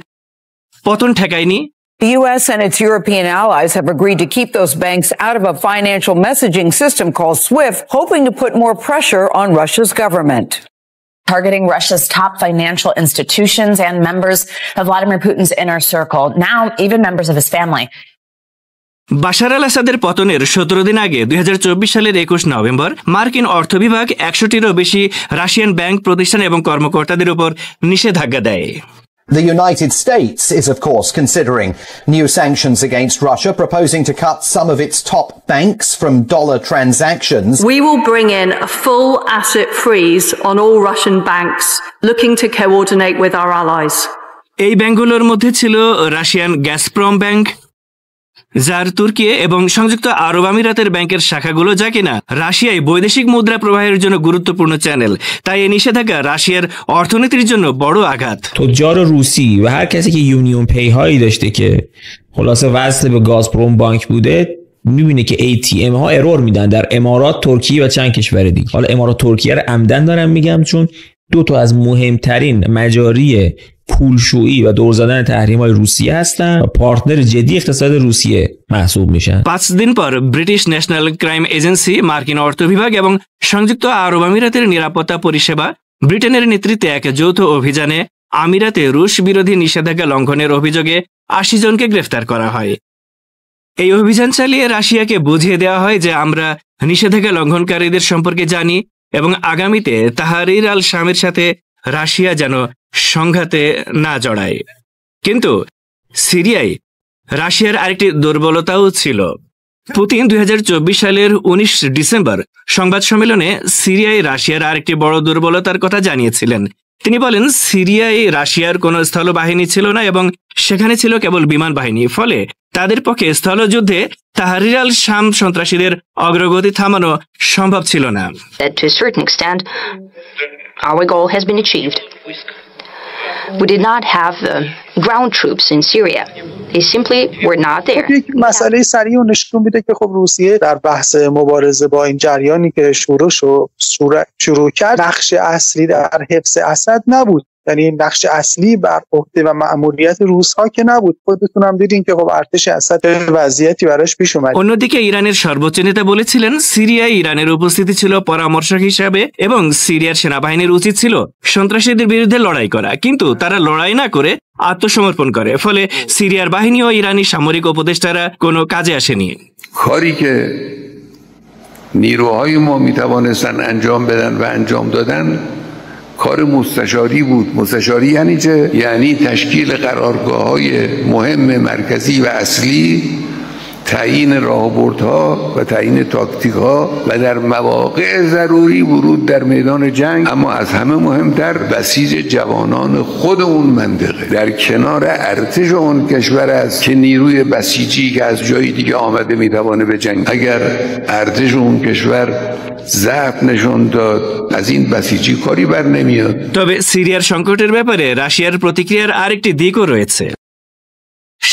পতন ঠেকায়নি?
The U.S. and its European allies have agreed to keep those banks out of a financial messaging system called SWIFT, hoping to put more pressure on Russia's government.
Targeting Russia's top financial institutions and members of Vladimir Putin's inner circle, now even members of his family.
Bashar আল আসাদের পতনের 17 দিন আগে 2024 সালের 21 November মার্কিন অর্থ বিভাগ 100টিরও বেশি Russian bank প্রতিষ্ঠান এবং কর্মকর্তাদের উপর নিষেধাজ্ঞা দেয়।
The United States is, of course, considering new sanctions against Russia, proposing to cut some of its top banks from dollar transactions.
We will bring in a full asset freeze on all Russian banks, looking to coordinate with our allies.
এই ব্যাংকগুলোর মধ্যে ছিল Russian গ্যাসপ্রম bank, যার তুর্কি এবং সংযুক্ত আরব আমিরাতের ব্যাংকের শাখাগুলো যা কিনা রাশিয়ায় বৈদেশিক মুদ্রা প্রবাহের জন্য গুরুত্বপূর্ণ চ্যানেল। তাই এই নিষেধাজ্ঞা রাশিয়ার অর্থনীতির জন্য বড় আঘাত।
تجار روسی و هر کسی که یونیون پی هایی داشته که خلاصه وصل به گازپروم بانک بوده میبینه که ATM ها ارور میدن در امارات، ترکیه و چند کشور دیگه. حالا امارات ترکیه رو عمدن دارم میگم چون دو تا از مهمترین مجاری پولشویی و دور زدن تحریم‌های روسیه هستن و پارتنر جدی اقتصاد روسیه محسوب میشن.
5 দিন পর ব্রিটিশ ন্যাশনাল ক্রাইম এজেন্সি, মার্কিন অর্থ বিভাগ এবং সংযুক্ত আরব আমিরাতের নিরাপত্তা পরিষেবা ব্রিটেনের নেতৃত্বে এক যৌথ অভিযানে আমিরাতে রুশ বিরোধী নিষেধাজ্ঞা লঙ্ঘনের অভিযোগে 80 জনকে গ্রেফতার করা হয়। এই অভিযান চালিয়ে রাশিয়াকে বুঝিয়ে দেওয়া হয় যে আমরা নিষেধাজ্ঞা লঙ্ঘনকারীদের সম্পর্কে জানি এবং আগামীতে তাহরির আল শামের সাথে রাশিয়া যেন সংঘাতে না জড়ায়। কিন্তু সিরিয়ায় রাশিয়ার আরেকটি দুর্বলতাও ছিল। পুতিন 2024 সালের 19 ডিসেম্বর সংবাদ সম্মেলনে সিরিয়ায় রাশিয়ার আরেকটি বড় দুর্বলতার কথা জানিয়েছিলেন। তিনি বলেন, সিরিয়ায় রাশিয়ার কোনো স্থলবাহিনী ছিল না এবং সেখানে ছিল কেবল বিমান বাহিনী। ফলে তাদের পক্ষে স্থলযুদ্ধে তাহরির আল শাম সন্ত্রাসীদের অগ্রগতি থামানো সম্ভব ছিল না।
To a certain extent, our goal has been achieved. We did not have ground troops in Syria. They simply were not there.
یک مسئله سریع نشون میده که خب روسیه در بحث مبارزه با این جریانی که شروع کرد نقش اصلی در حفظ اسد نبود. یعنی نقش اصلی بر عهده و مأموریت روس‌ها که نبود. خودتون هم دیدین که خب ارتش اسد وضعیتی براش پیش اومد।
অন্যদিকে ইরানের সর্বোচ্চ নেতা বলেছিলেন, সিরিয়ায় ইরানের উপস্থিতি ছিল পরামর্শক হিসাবে এবং সিরিয়ার সেনাবাহিনীর উচিত ছিল সন্ত্রাসীদের বিরুদ্ধে লড়াই করা, কিন্তু তারা লড়াই না করে আত্মসমর্পণ করে। ফলে সিরিয়ার বাহিনী ও ইরানি সামরিক উপদেষ্টারা কোনো কাজে আসেনি।
کاری که نیروهای ما میتوانستن انجام بدن و انجام دادن کار مستشاری بود. مستشاری یعنی چه؟ یعنی تشکیل قرارگاه‌های مهم مرکزی و اصلی، تعیین راهبردها و تعیین تاکتیک‌ها و در مواقع ضروری ورود در میدان جنگ، اما از همه مهمتر بسیج جوانان خود اون منطقه در کنار ارتش اون کشور است که نیروی بسیجی که از جای دیگه آمده میتوانه به جنگ. اگر ارتش اون کشور ضعف نشون داد از این بسیجی کاری بر نمیاد।
তবে সিরিয়ার সংকটের ব্যাপারে রাশিয়ার প্রতিক্রিয়ার আরেকটি দিকও রয়েছে।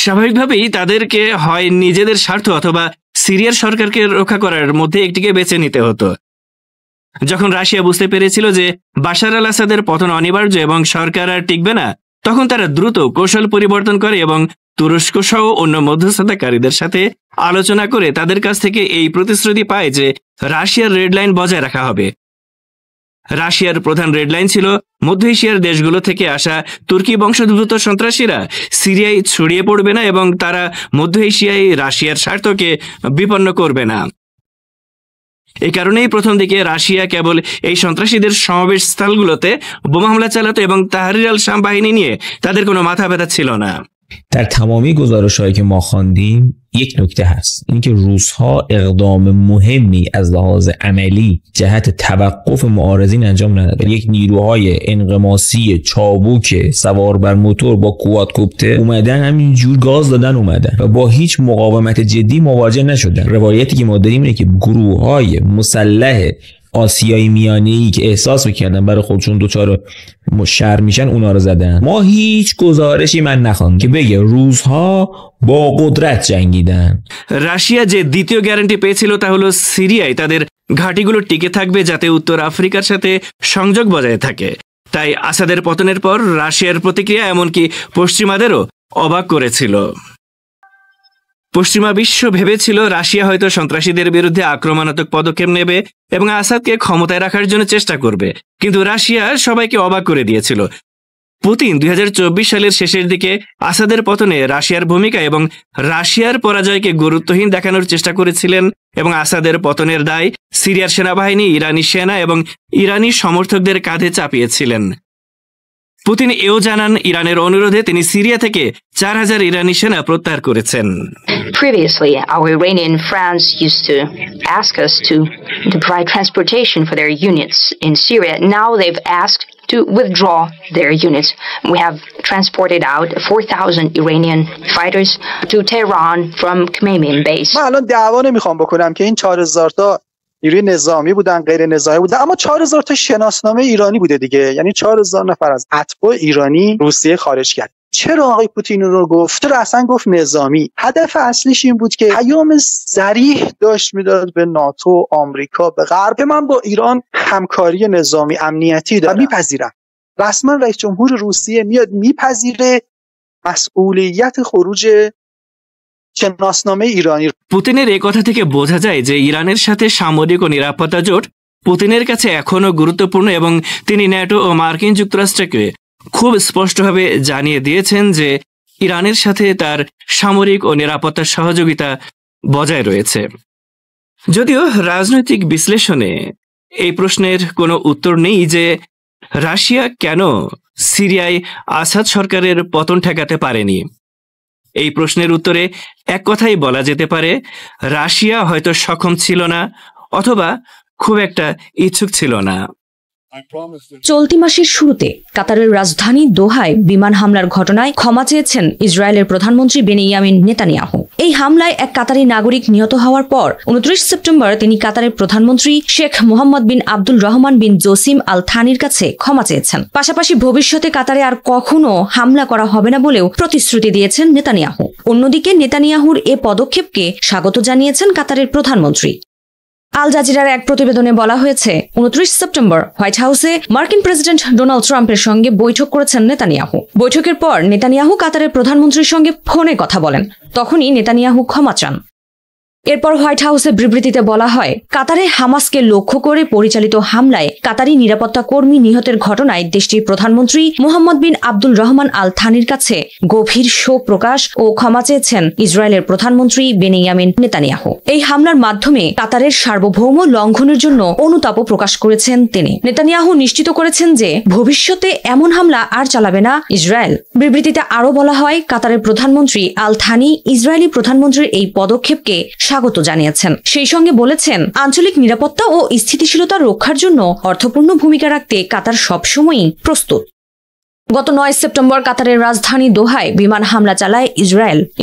স্বাভাবিকভাবেই তাদেরকে হয় নিজেদের স্বার্থ অথবা সিরিয়ার সরকারকে রক্ষা করার মধ্যে একটিকে বেছে নিতে হতো। যখন রাশিয়া বুঝতে পেরেছিল যে বাশার আল আসাদের পতন অনিবার্য এবং সরকার আর টিকবে না, তখন তারা দ্রুত কৌশল পরিবর্তন করে এবং তুরস্ক সহ অন্য মধ্যস্থতাকারীদের সাথে আলোচনা করে তাদের কাছ থেকে এই প্রতিশ্রুতি পায় যে রাশিয়ার রেড লাইন বজায় রাখা হবে। রাশিয়ার প্রধান রেড লাইন ছিল মধ্য এশিয়ার দেশগুলো থেকে আসা তুর্কি বংশোদ্ভূত সন্ত্রাসীরা সিরিয়ায় ছড়িয়ে পড়বে না এবং তারা মধ্য এশিয়ায় রাশিয়ার স্বার্থকে বিপন্ন করবে না। এই কারণেই প্রথম দিকে রাশিয়া কেবল এই সন্ত্রাসীদের সমাবেশ স্থলগুলোতে বোমা হামলা চালাতো এবং তাহরির আল শাম বাহিনী নিয়ে তাদের কোনো মাথা ব্যথা ছিল না।
در تمامی گزارش‌هایی که ما خواندیم یک نکته هست، اینکه روس‌ها اقدام مهمی از لحاظ عملی جهت توقف معارضین انجام ندادن. یک نیروهای انغماسی چابوک سوار بر موتور با کوادکوپتر اومدن همینجور گاز دادن اومدن و با هیچ مقاومت جدی مواجه نشدن. روایتی که ما داریم اینه که گروه‌های مسلح آسیایی میانه‌ای که احساس میکردن برای خودشون دوچار شر میشن اونا رو زدن. ما هیچ گزارشی من نخواندم که بگه روس‌ها با قدرت جنگیدن।
রাশিয়া যে দ্বিতীয় গ্যারান্টি পেয়েছিল তা হলো সিরিয়ায় তাদের ঘাঁটিগুলো টিকে থাকবে যাতে উত্তর আফ্রিকার সাথে সংযোগ বজায় থাকে। তাই আসাদের পতনের পর রাশিয়ার প্রতিক্রিয়া এমনকি পশ্চিমাদেরও অবাক করেছিল। পশ্চিমা বিশ্ব ভেবেছিল রাশিয়া হয়তো সন্ত্রাসীদের বিরুদ্ধে আক্রমণাত্মক পদক্ষেপ নেবে এবং আসাদকে ক্ষমতায় রাখার জন্য চেষ্টা করবে, কিন্তু রাশিয়া সবাইকে অবাক করে দিয়েছিল। পুতিন 2024 সালের শেষের দিকে আসাদের পতনে রাশিয়ার ভূমিকা এবং রাশিয়ার পরাজয়কে গুরুত্বহীন দেখানোর চেষ্টা করেছিলেন এবং আসাদের পতনের দায় সিরিয়ার সেনাবাহিনী, ইরানি সেনা এবং ইরানি সমর্থকদের কাঁধে চাপিয়েছিলেন। পুতিন এও জানান ইরানের অনুরোধে তিনি সিরিয়া থেকে 4000 ইরানি সেনা প্রত্যাহার করেছেন।
Previously, our Iranian friends used to ask us to provide transportation for their units in Syria. Now they've asked to withdraw their units. We have transported out 4000 Iranian fighters to Tehran from Khmeimim base.
من الان دعوا نمیخوام بکنم که این 4000 تا نیروی نظامی بودن، غیر نظامی بودن، اما 4000 تا شناسنامه ایرانی بوده دیگه. یعنی 4000 نفر از اتباع ایرانی روسیه خارج کرد. چرا آقای پوتین رو گفت؟ چرا اصلا گفت نظامی؟ هدف اصلیش این بود که پیام صریح داشت میداد به ناتو، آمریکا، به غرب، من با ایران همکاری نظامی امنیتی دارم، میپذیرم. رسما رئیس جمهور روسیه میاد میپذیره مسئولیت خروج شناسنامه ایرانی।
পুতিনের এই কথা থেকে বোঝা যায় যে ইরানের সাথে সামরিক ও নিরাপত্তা জোট পুতিনের কাছে এখনো গুরুত্বপূর্ণ এবং তিনি ন্যাটো ও মার্কিন যুক্তরাষ্ট্রকে খুব স্পষ্টভাবে জানিয়ে দিয়েছেন যে ইরানের সাথে তার সামরিক ও নিরাপত্তা সহযোগিতা বজায় রয়েছে। যদিও রাজনৈতিক বিশ্লেষণে এই প্রশ্নের কোনো উত্তর নেই যে রাশিয়া কেন সিরিয়ায় আসাদ সরকারের পতন ঠেকাতে পারেনি। এই প্রশ্নের উত্তরে এক কথাই বলা যেতে পারে, রাশিয়া হয়তো সক্ষম ছিল না অথবা খুব একটা ইচ্ছুক ছিল না।
চলতি মাসের শুরুতে কাতারের রাজধানী দোহায় বিমান হামলার ঘটনায় ক্ষমা চেয়েছেন ইসরায়েলের প্রধানমন্ত্রী বেনিয়ামিন নেতানিয়াহু। এই হামলায় এক কাতারি নাগরিক নিহত হওয়ার পর 29 সেপ্টেম্বর তিনি কাতারের প্রধানমন্ত্রী শেখ মোহাম্মদ বিন আব্দুল রহমান বিন জসিম আল থানির কাছে ক্ষমা চেয়েছেন। পাশাপাশি ভবিষ্যতে কাতারে আর কখনো হামলা করা হবে না বলেও প্রতিশ্রুতি দিয়েছেন নেতানিয়াহু। অন্যদিকে নেতানিয়াহুর এ পদক্ষেপকে স্বাগত জানিয়েছেন কাতারের প্রধানমন্ত্রী। আল জাজিরার এক প্রতিবেদনে বলা হয়েছে 29 সেপ্টেম্বর হোয়াইট হাউসে মার্কিন প্রেসিডেন্ট ডোনাল্ড ট্রাম্পের সঙ্গে বৈঠক করেছেন নেতানিয়াহু। বৈঠকের পর নেতানিয়াহু কাতারের প্রধানমন্ত্রীর সঙ্গে ফোনে কথা বলেন, তখনই নেতানিয়াহু ক্ষমা চান। এরপর হোয়াইট হাউসে বিবৃতিতে বলা হয়, কাতারে হামাসকে লক্ষ্য করে পরিচালিত হামলায় কাতারি নিরাপত্তা কর্মী নিহতের ঘটনায় দেশটির প্রধানমন্ত্রী মোহাম্মদ বিন আব্দুল রহমান আল থানির কাছে গভীর শোক প্রকাশ ও ক্ষমা চেয়েছেন ইসরায়েলের প্রধানমন্ত্রী বেনিয়ামিন নেতানিয়াহু। এই হামলার মাধ্যমে কাতারের সার্বভৌম লঙ্ঘনের জন্য অনুতাপও প্রকাশ করেছেন তিনি। নেতানিয়াহু নিশ্চিত করেছেন যে ভবিষ্যতে এমন হামলা আর চালাবে না ইসরায়েল। বিবৃতিতে আরও বলা হয়, কাতারের প্রধানমন্ত্রী আল থানি ইসরায়েলি প্রধানমন্ত্রীর এই পদক্ষেপকে স্বাগত জানিয়েছেন। সেই সঙ্গে বলেছেন, আঞ্চলিক নিরাপত্তা ও স্থিতিশীলতা রক্ষার জন্য অর্থপূর্ণ ভূমিকা রাখতে কাতার সবসময়ই প্রস্তুত। গত 9 সেপ্টেম্বর কাতারের রাজধানী দোহায় বিমান হামলা চালায়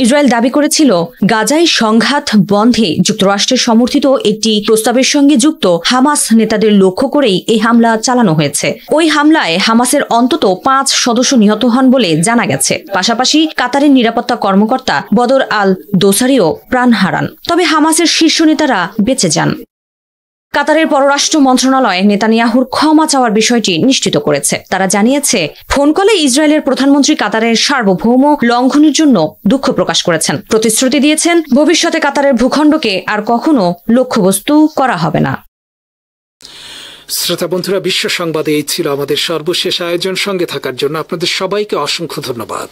ইসরায়েল দাবি করেছিল গাজায় সংঘাত বন্ধে যুক্তরাষ্ট্রের সমর্থিত একটি প্রস্তাবের সঙ্গে যুক্ত হামাস নেতাদের লক্ষ্য করেই এই হামলা চালানো হয়েছে। ওই হামলায় হামাসের অন্তত 5 সদস্য নিহত হন বলে জানা গেছে। পাশাপাশি কাতারের নিরাপত্তা কর্মকর্তা বদর আল দোসারিও প্রাণ হারান, তবে হামাসের শীর্ষ নেতারা বেঁচে যান। কাতারের পররাষ্ট্র মন্ত্রণালয় নেতানিয়াহুর ক্ষমা চাওয়ার বিষয়টি নিশ্চিত করেছে। তারা জানিয়েছে, ফোন কলে ইসরায়েলের প্রধানমন্ত্রী কাতারের সার্বভৌম লঙ্ঘনের জন্য দুঃখ প্রকাশ করেছেন, প্রতিশ্রুতি দিয়েছেন ভবিষ্যতে কাতারের ভূখণ্ডকে আর কখনো লক্ষ্যবস্তু করা হবে না।
শ্রোতা বন্ধুরা, বিশ্ব সংবাদে এই ছিল আমাদের সর্বশেষ আয়োজন। সঙ্গে থাকার জন্য আপনাদের সবাইকে অসংখ্য ধন্যবাদ।